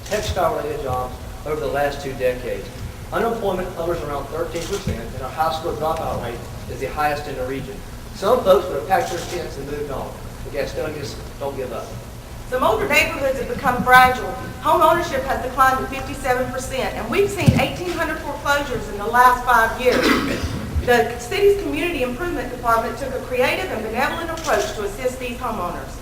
textile-related jobs over the last 2 decades. Unemployment hovers around 13%, and our high school dropout rate is the highest in the region. Some folks would have packed their tents and moved on. The Gastonians don't give up. Some older neighborhoods have become fragile. Home ownership has declined to 57%, and we've seen 1,800 foreclosures in the last 5 years. The city's community improvement department took a creative and benevolent approach to assist these homeowners.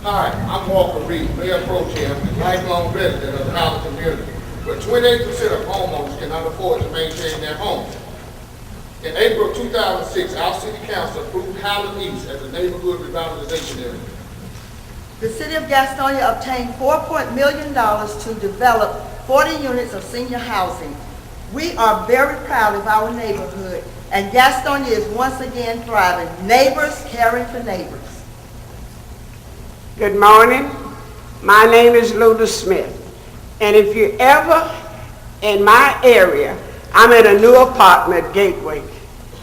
Hi, I'm Walker Reed, Mayor Pro Tem and lifelong resident of the housing community, where 28% of homeowners cannot afford to maintain their homes. In April of 2006, our city council approved Highland East as a neighborhood revitalization area. The city of Gastonia obtained $4 million to develop 40 units of senior housing. We are very proud of our neighborhood, and Gastonia is once again thriving. Neighbors caring for neighbors. Good morning. My name is Luda Smith. And if you're ever in my area, I'm in a new apartment, Gateway.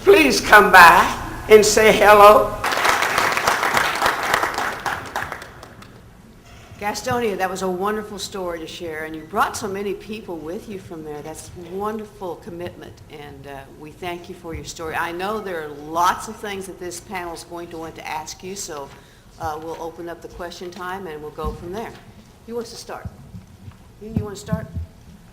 Please come by and say hello. Gastonia, that was a wonderful story to share, and you brought so many people with you from there. That's wonderful commitment, and we thank you for your story. I know there are lots of things that this panel is going to want to ask you, so we'll open up the question time and we'll go from there. Who wants to start? You want to start?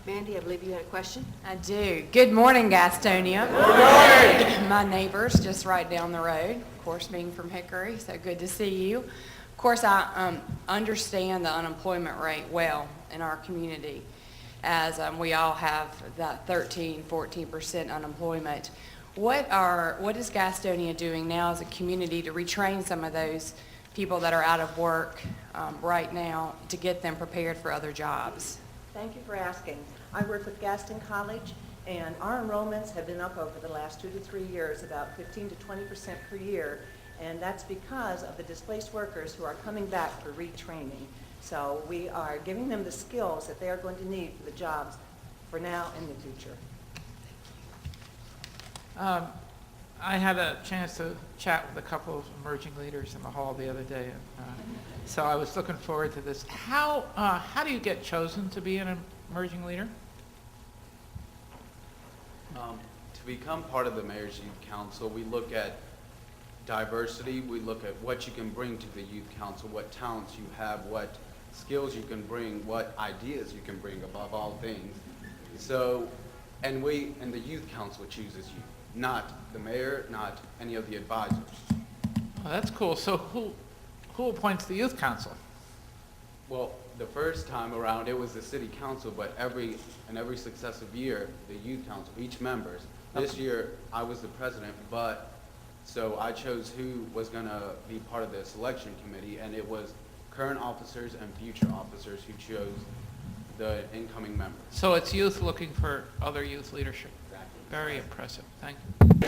Mandy, I believe you had a question. I do. Good morning, Gastonia. Good morning. My neighbors just right down the road, of course, being from Hickory, so good to see you. Of course, I understand the unemployment rate well in our community, as we all have that 13-14% unemployment. What is Gastonia doing now as a community to retrain some of those people that are out of work right now to get them prepared for other jobs? Thank you for asking. I work with Gaston College, and our enrollments have been up over the last 2 to 3 years, about 15 to 20% per year. And that's because of the displaced workers who are coming back for retraining. So we are giving them the skills that they are going to need for the jobs for now and the future. I had a chance to chat with a couple of emerging leaders in the hall the other day, so I was looking forward to this. How do you get chosen to be an emerging leader? To become part of the Mayor's Youth Council, we look at diversity, we look at what you can bring to the Youth Council, what talents you have, what skills you can bring, what ideas you can bring above all things. So, and the Youth Council chooses you, not the mayor, not any of the advisors. Well, that's cool. So who appoints the Youth Council? Well, the first time around it was the City Council, but every successive year, the Youth Council, each members. This year, I was the president, so I chose who was going to be part of the selection committee, and it was current officers and future officers who chose the incoming members. So it's youth looking for other youth leadership. Exactly. Very impressive. Thank you.